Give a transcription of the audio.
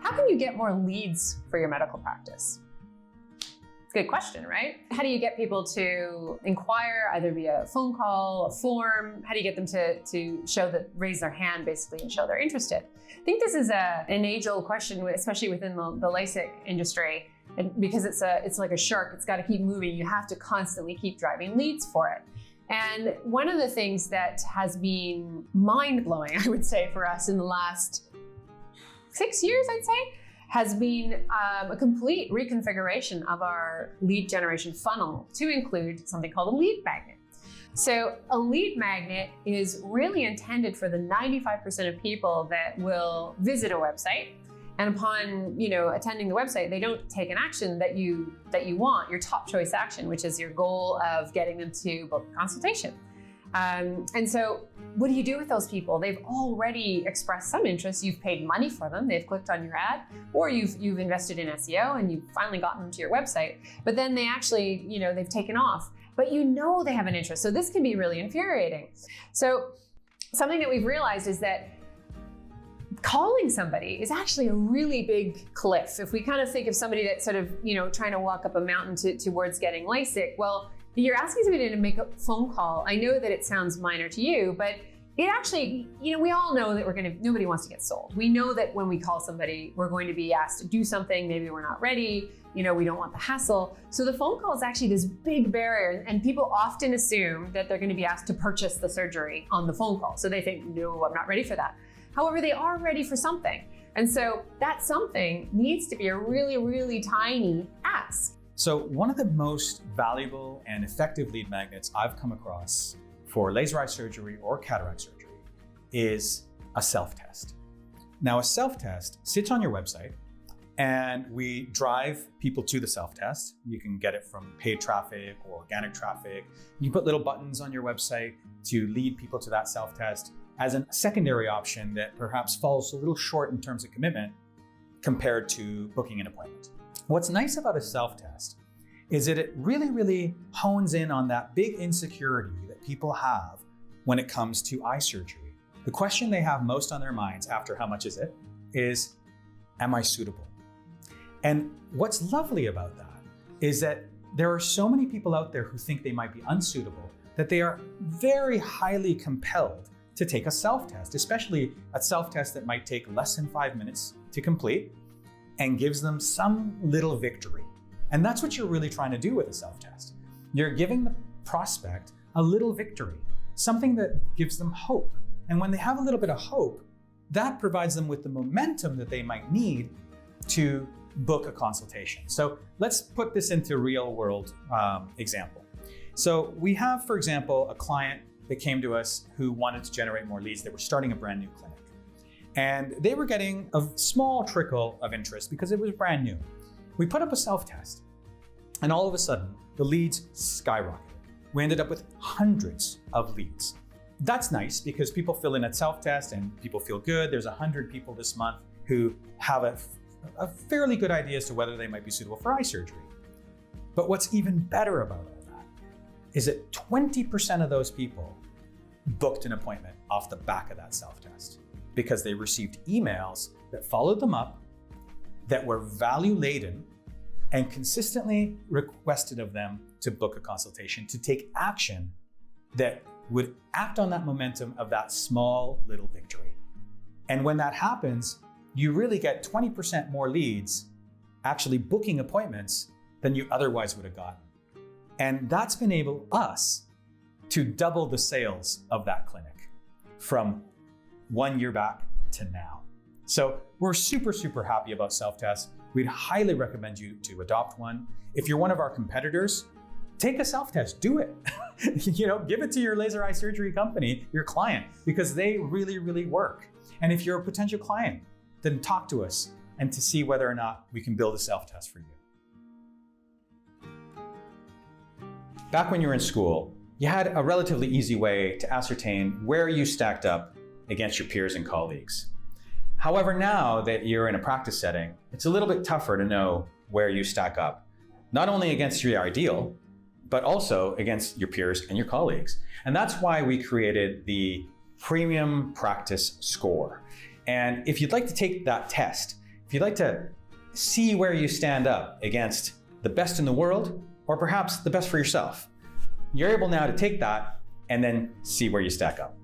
How can you get more leads for your medical practice? It's a good question, right? How do you get people to inquire, either via phone call, a form? How do you get them to show that, raise their hand basically and show they're interested? I think this is an age-old question, especially within the LASIK industry, and because it's like a shark, it's got to keep moving. You have to constantly keep driving leads for it. And one of the things that has been mind-blowing, I would say, for us in the last 6 years, I'd say, has been a complete reconfiguration of our lead generation funnel to include something called a lead magnet. So a lead magnet is really intended for the 95% of people that will visit a website, and upon attending the website, they don't take an action that you want, your top choice action, which is your goal of getting them to book a consultation. And so what do you do with those people? They've already expressed some interest. You've paid money for them. They've clicked on your ad, or you've invested in SEO and you've finally gotten them to your website. But then they actually, they've taken off, but they have an interest. So this can be really infuriating. So something that we've realized is that calling somebody is actually a really big cliff. If we kind of think of somebody that's sort of, trying to walk up a mountain towards getting LASIK, well, you're asking somebody to make a phone call. I know that it sounds minor to you, but it actually, we all know that nobody wants to get sold. We know that when we call somebody, we're going to be asked to do something. Maybe we're not ready. We don't want the hassle. So the phone call is actually this big barrier. And people often assume that they're going to be asked to purchase the surgery on the phone call. So they think, no, I'm not ready for that. However, they are ready for something. And so that something needs to be a really, really tiny ask. So one of the most valuable and effective lead magnets I've come across for laser eye surgery or cataract surgery is a self-test. Now, a self-test sits on your website, and we drive people to the self-test. You can get it from paid traffic or organic traffic. You put little buttons on your website to lead people to that self-test as a secondary option that perhaps falls a little short in terms of commitment compared to booking an appointment. What's nice about a self-test is that it really, really hones in on that big insecurity that people have when it comes to eye surgery. The question they have most on their minds after how much is it is, am I suitable? And what's lovely about that is that there are so many people out there who think they might be unsuitable that they are very highly compelled to take a self-test, especially a self-test that might take less than 5 minutes to complete and gives them some little victory. And that's what you're really trying to do with a self-test. You're giving the prospect a little victory, something that gives them hope. And when they have a little bit of hope, that provides them with the momentum that they might need to book a consultation. So let's put this into a real world example. So we have, for example, a client that came to us who wanted to generate more leads. They were starting a brand new clinic. And they were getting a small trickle of interest because it was brand new. We put up a self-test, and all of a sudden, the leads skyrocketed. We ended up with hundreds of leads. That's nice because people fill in a self-test and people feel good. There's 100 people this month who have a fairly good idea as to whether they might be suitable for eye surgery. But what's even better about all that is that 20% of those people booked an appointment off the back of that self-test, because they received emails that followed them up, that were value laden, and consistently requested of them to book a consultation, to take action that would act on that momentum of that small little victory. And when that happens, you really get 20% more leads actually booking appointments than you otherwise would have gotten. And that's enabled us to double the sales of that clinic from 1 year back to now. So we're super, super happy about self-tests. We'd highly recommend you to adopt one. If you're one of our competitors, take a self-test, do it. Give it to your laser eye surgery company, your client, because they really, really work. And if you're a potential client, then talk to us and to see whether or not we can build a self-test for you. Back when you were in school, you had a relatively easy way to ascertain where you stacked up against your peers and colleagues. However, now that you're in a practice setting, it's a little bit tougher to know where you stack up, not only against your ideal, but also against your peers and your colleagues. And that's why we created the Premium Practice Score. And if you'd like to take that test, if you'd like to see where you stand up against the best in the world, or perhaps the best for yourself, you're able now to take that and then see where you stack up.